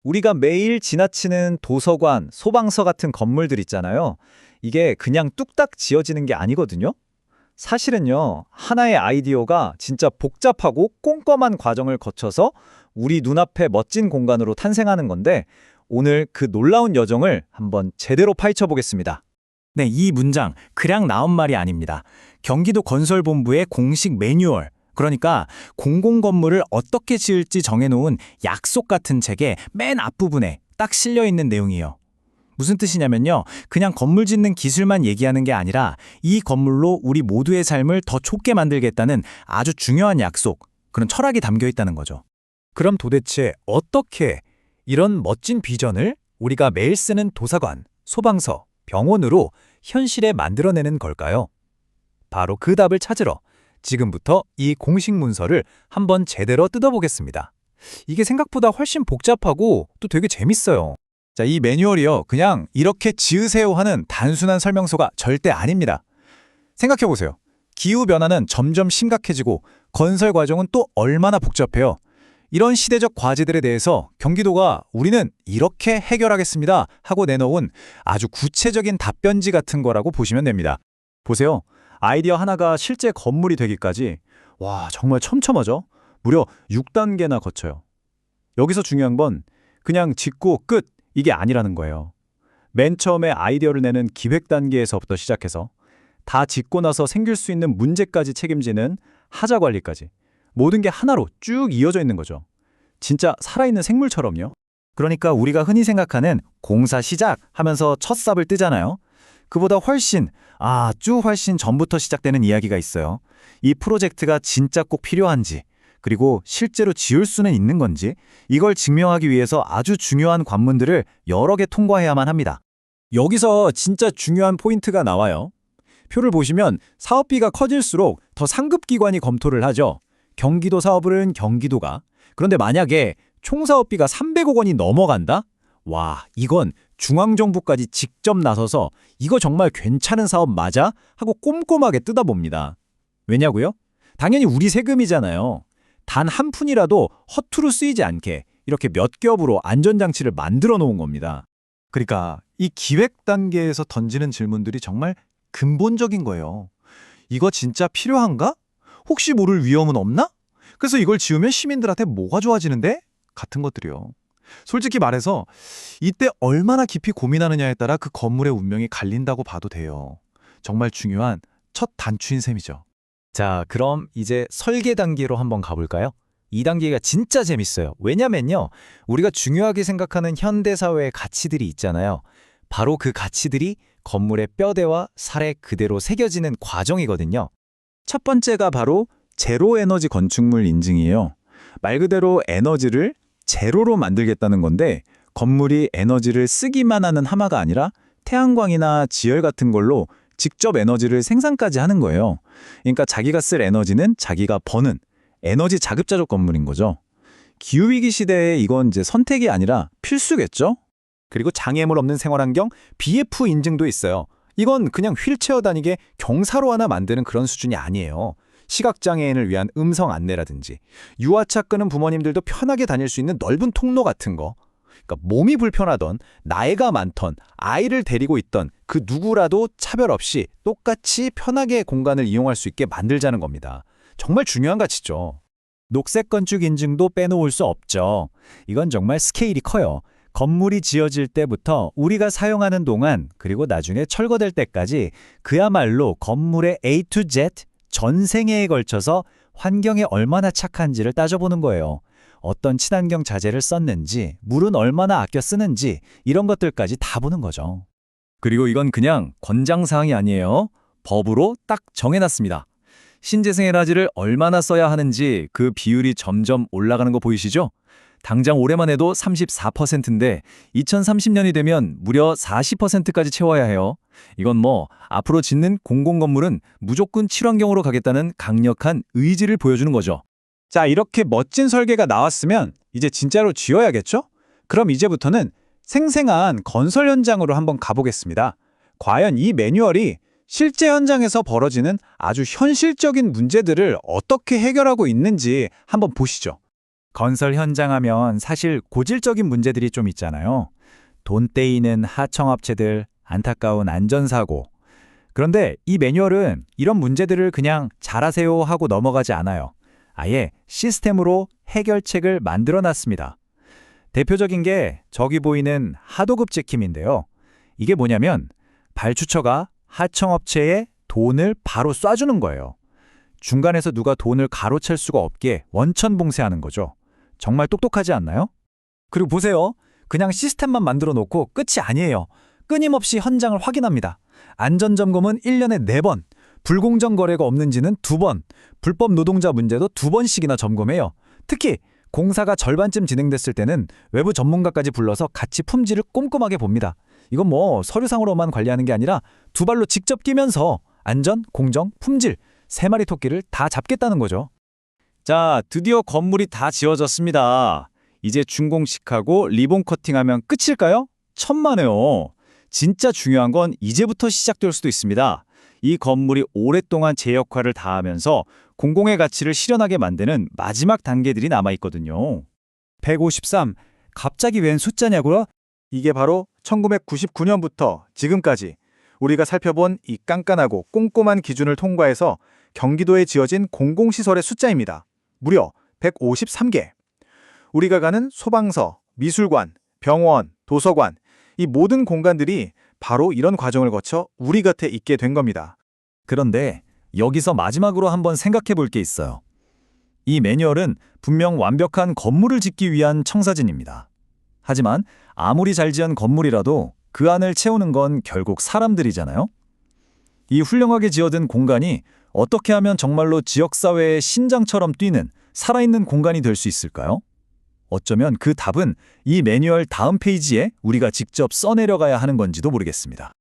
우리가 매일 지나치는 도서관, 소방서 같은 건물들 있잖아요. 이게 그냥 뚝딱 지어지는 게 아니거든요. 사실은요, 하나의 아이디어가 진짜 복잡하고 꼼꼼한 과정을 거쳐서 우리 눈앞에 멋진 공간으로 탄생하는 건데, 오늘 그 놀라운 여정을 한번 제대로 파헤쳐 보겠습니다. 네, 이 문장 그냥 나온 말이 아닙니다. 경기도 건설본부의 공식 매뉴얼, 그러니까 공공건물을 어떻게 지을지 정해놓은 약속 같은 책의 맨 앞부분에 딱 실려 있는 내용이에요. 무슨 뜻이냐면요, 그냥 건물 짓는 기술만 얘기하는 게 아니라 이 건물로 우리 모두의 삶을 더 좋게 만들겠다는 아주 중요한 약속, 그런 철학이 담겨 있다는 거죠. 그럼 도대체 어떻게 이런 멋진 비전을 우리가 매일 쓰는 도서관, 소방서, 병원으로 현실에 만들어내는 걸까요? 바로 그 답을 찾으러 지금부터 이 공식 문서를 한번 제대로 뜯어보겠습니다. 이게 생각보다 훨씬 복잡하고 또 되게 재밌어요. 자, 이 매뉴얼이요, 그냥 이렇게 지으세요 하는 단순한 설명서가 절대 아닙니다. 생각해보세요. 기후변화는 점점 심각해지고 건설 과정은 또 얼마나 복잡해요. 이런 시대적 과제들에 대해서 경기도가 우리는 이렇게 해결하겠습니다 하고 내놓은 아주 구체적인 답변지 같은 거라고 보시면 됩니다. 보세요. 아이디어 하나가 실제 건물이 되기까지 정말 촘촘하죠? 무려 6단계나 거쳐요. 여기서 중요한 건 그냥 짓고 끝 이게 아니라는 거예요. 맨 처음에 아이디어를 내는 기획 단계에서부터 시작해서 다 짓고 나서 생길 수 있는 문제까지 책임지는 하자 관리까지 모든 게 하나로 쭉 이어져 있는 거죠. 진짜 살아있는 생물처럼요. 그러니까 우리가 흔히 생각하는 공사 시작 하면서 첫 삽을 뜨잖아요. 그보다 훨씬 전부터 시작되는 이야기가 있어요. 이 프로젝트가 진짜 꼭 필요한지, 그리고 실제로 지을 수는 있는 건지, 이걸 증명하기 위해서 아주 중요한 관문들을 여러 개 통과해야만 합니다. 여기서 진짜 중요한 포인트가 나와요. 표를 보시면 사업비가 커질수록 더 상급기관이 검토를 하죠. 경기도 사업은 경기도가. 그런데 만약에 총 사업비가 300억 원이 넘어간다? 이건 중앙정부까지 직접 나서서 이거 정말 괜찮은 사업 맞아? 하고 꼼꼼하게 뜯어봅니다. 왜냐고요? 당연히 우리 세금이잖아요. 단 한 푼이라도 허투루 쓰이지 않게 이렇게 몇 겹으로 안전장치를 만들어 놓은 겁니다. 그러니까 이 기획 단계에서 던지는 질문들이 정말 근본적인 거예요. 이거 진짜 필요한가? 혹시 모를 위험은 없나? 그래서 이걸 지으면 시민들한테 뭐가 좋아지는데? 같은 것들이요. 솔직히 말해서 이때 얼마나 깊이 고민하느냐에 따라 그 건물의 운명이 갈린다고 봐도 돼요. 정말 중요한 첫 단추인 셈이죠. 자, 그럼 이제 설계 단계로 한번 가볼까요? 이 단계가 진짜 재밌어요. 왜냐면요, 우리가 중요하게 생각하는 현대사회의 가치들이 있잖아요. 바로 그 가치들이 건물의 뼈대와 살에 그대로 새겨지는 과정이거든요. 첫 번째가 바로 제로 에너지 건축물 인증이에요. 말 그대로 에너지를 제로로 만들겠다는 건데, 건물이 에너지를 쓰기만 하는 하마가 아니라 태양광이나 지열 같은 걸로 직접 에너지를 생산까지 하는 거예요. 그러니까 자기가 쓸 에너지는 자기가 버는 에너지 자급자족 건물인 거죠. 기후위기 시대에 이건 이제 선택이 아니라 필수겠죠? 그리고 장애물 없는 생활환경 BF 인증도 있어요. 이건 그냥 휠체어 다니게 경사로 하나 만드는 그런 수준이 아니에요. 시각장애인을 위한 음성 안내라든지 유아차 끄는 부모님들도 편하게 다닐 수 있는 넓은 통로 같은 거. 그러니까 몸이 불편하던, 나이가 많던, 아이를 데리고 있던 그 누구라도 차별 없이 똑같이 편하게 공간을 이용할 수 있게 만들자는 겁니다. 정말 중요한 가치죠. 녹색 건축 인증도 빼놓을 수 없죠. 이건 정말 스케일이 커요. 건물이 지어질 때부터 우리가 사용하는 동안, 그리고 나중에 철거될 때까지 그야말로 건물의 A to Z 전 생애에 걸쳐서 환경에 얼마나 착한지를 따져보는 거예요. 어떤 친환경 자재를 썼는지, 물은 얼마나 아껴 쓰는지, 이런 것들까지 다 보는 거죠. 그리고 이건 그냥 권장사항이 아니에요. 법으로 딱 정해놨습니다. 신재생 에너지를 얼마나 써야 하는지 그 비율이 점점 올라가는 거 보이시죠? 당장 올해만 해도 34%인데 2030년이 되면 무려 40%까지 채워야 해요. 이건 앞으로 짓는 공공건물은 무조건 친환경으로 가겠다는 강력한 의지를 보여주는 거죠. 자, 이렇게 멋진 설계가 나왔으면 이제 진짜로 지어야겠죠? 그럼 이제부터는 생생한 건설 현장으로 한번 가보겠습니다. 과연 이 매뉴얼이 실제 현장에서 벌어지는 아주 현실적인 문제들을 어떻게 해결하고 있는지 한번 보시죠. 건설 현장 하면 사실 고질적인 문제들이 좀 있잖아요. 돈 떼이는 하청업체들, 안타까운 안전사고. 그런데 이 매뉴얼은 이런 문제들을 그냥 잘하세요 하고 넘어가지 않아요. 아예 시스템으로 해결책을 만들어 놨습니다. 대표적인 게 저기 보이는 하도급 찍힘인데요. 이게 뭐냐면 발주처가 하청업체에 돈을 바로 쏴주는 거예요. 중간에서 누가 돈을 가로챌 수가 없게 원천봉쇄하는 거죠. 정말 똑똑하지 않나요? 그리고 보세요. 그냥 시스템만 만들어 놓고 끝이 아니에요. 끊임없이 현장을 확인합니다. 안전점검은 1년에 4번, 불공정 거래가 없는지는 2번, 불법 노동자 문제도 2번씩이나 점검해요. 특히 공사가 절반쯤 진행됐을 때는 외부 전문가까지 불러서 같이 품질을 꼼꼼하게 봅니다. 이건 뭐 서류상으로만 관리하는 게 아니라 2발로 직접 뛰면서 안전, 공정, 품질 3마리 토끼를 다 잡겠다는 거죠. 자, 드디어 건물이 다 지어졌습니다. 이제 준공식하고 리본 커팅하면 끝일까요? 천만에요. 진짜 중요한 건 이제부터 시작될 수도 있습니다. 이 건물이 오랫동안 제 역할을 다하면서 공공의 가치를 실현하게 만드는 마지막 단계들이 남아있거든요. 153. 갑자기 웬 숫자냐고요? 이게 바로 1999년부터 지금까지 우리가 살펴본 이 깐깐하고 꼼꼼한 기준을 통과해서 경기도에 지어진 공공시설의 숫자입니다. 무려 153개. 우리가 가는 소방서, 미술관, 병원, 도서관, 이 모든 공간들이 바로 이런 과정을 거쳐 우리 곁에 있게 된 겁니다. 그런데 여기서 마지막으로 한번 생각해 볼 게 있어요. 이 매뉴얼은 분명 완벽한 건물을 짓기 위한 청사진입니다. 하지만 아무리 잘 지은 건물이라도 그 안을 채우는 건 결국 사람들이잖아요. 이 훌륭하게 지어진 공간이 어떻게 하면 정말로 지역사회의 신장처럼 뛰는 살아있는 공간이 될 수 있을까요? 어쩌면 그 답은 이 매뉴얼 다음 페이지에 우리가 직접 써내려가야 하는 건지도 모르겠습니다.